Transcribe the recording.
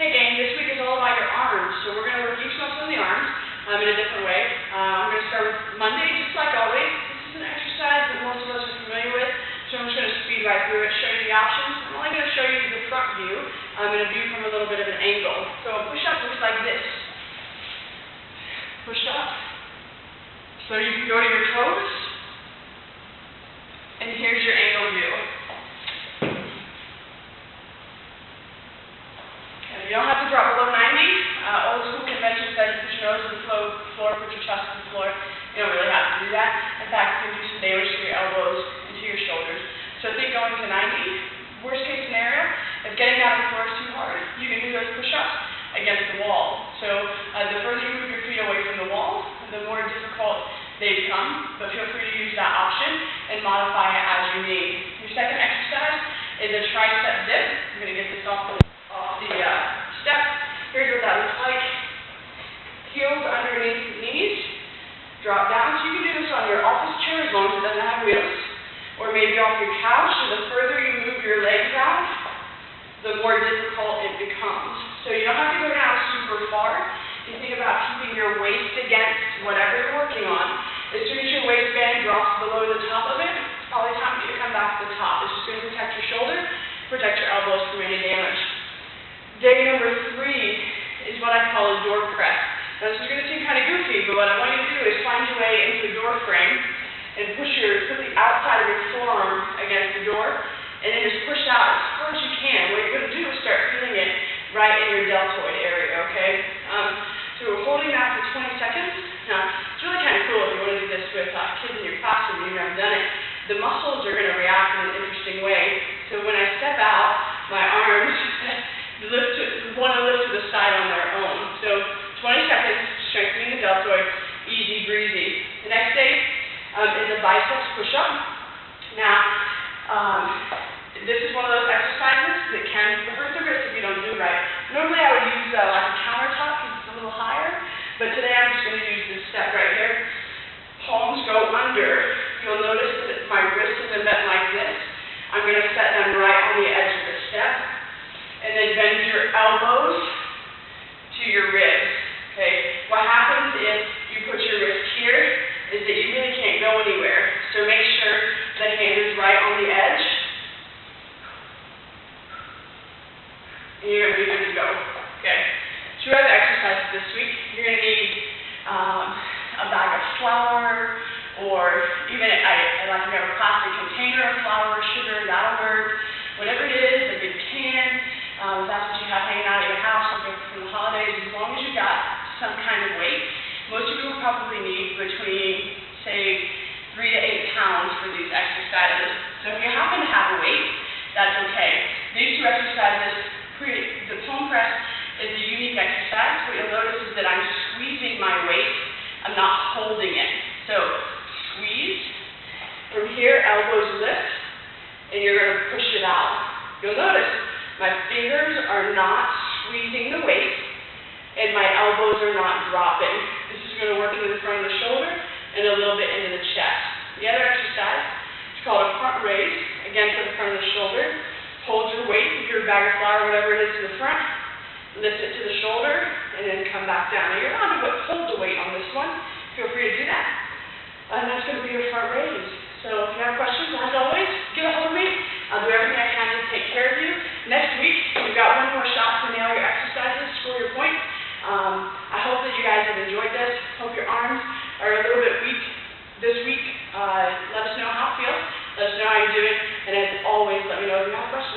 Hey gang, this week is all about your arms, so we're going to work each muscle in the arms in a different way. I'm going to start with Monday, just like always. This is an exercise that most of us are familiar with, so I'm just going to speed right through it, show you the options. I'm only going to show you the front view, and a view from a little bit of an angle. So a push-up looks like this. Push up. So you can go to your toes, and here's your angle view. You don't have to drop below 90. Old school convention says put your nose to the floor, put your chest to the floor. You don't really have to do that. In fact, it can do some damage to your elbows and to your shoulders. So think going to 90. Worst case scenario, if getting down on the floor is too hard, you can do those push-ups against the wall. So the further you move your feet away from the wall, the more difficult they become. But feel free to use that option and modify it as you need. Your second exercise is a tricep dip. I'm going to get this off the step. Here's what that looks like. Heels underneath the knees. Drop down. So you can do this on your office chair as long as it doesn't have wheels. Or maybe off your couch. So the further you move your legs out, the more difficult it becomes. So you don't have to go down super far. You think about keeping your waist against whatever you're working on. As soon as your waistband drops below the top of it, it's probably time for you to come back to the top. It's just going to protect your shoulder, protect your elbows from any damage. Day number 3 is what I call a door press. Now this is going to seem kind of goofy, but what I want you to do is find your way into the door frame and put the outside of your forearm against the door, and then just push out as hard as you can. What you're going to do is start feeling it right in your deltoid area, okay? So we're holding that for 20 seconds. Now, it's really kind of cool if you want to do this with kids in your classroom and you've never done it. The muscles are going to react in an interesting way. So when I step out, my arms want to lift to the side on their own. So 20 seconds, strengthening the deltoid, easy breezy. The next day is a biceps push-up. Now, this is one of those exercises that can hurt the wrist if you don't do it right. Normally I would use like a countertop because it's a little higher, but today I'm just going to use this step right here. Palms go under. You'll notice that my wrist isn't bent like this. I'm going to set them right on the edge of the step. And then bend your elbows to your ribs. Okay? What happens if you put your wrist here is that you really can't go anywhere. So make sure the hand is right on the edge. And you're going to be good to go. Okay? 2 other exercises this week. You're going to need a bag of flour, or even I like to have a plastic container of flour, sugar, that'll work. Whatever it is, a big pan. If that's what you have hanging out at your house from the holidays, as long as you've got some kind of weight. Most people will probably need between, say, 3 to 8 pounds for these exercises. So if you happen to have a weight, that's okay. These 2 exercises, the palm press is a unique exercise. What you'll notice is that I'm squeezing my weight. I'm not holding it. So squeeze. From here, elbows lift, and you're going to push it out. You'll notice my fingers are not squeezing the weight, and my elbows are not dropping. This is going to work into the front of the shoulder and a little bit into the chest. The other exercise is called a front raise, again to the front of the shoulder. Hold your weight, your bag of flour, whatever it is, to the front. Lift it to the shoulder, and then come back down. Now you're not going to hold the weight on this one. Feel free to do that. And that's going to be your front raise. So if you have questions, as always, get a hold of me. I'll do everything I can to take care of you. Next week, we've got 1 more shot to nail your exercises, score your point. I hope that you guys have enjoyed this. Hope your arms are a little bit weak this week. Let us know how it feels. Let us know how you're doing. And as always, let me know if you have questions.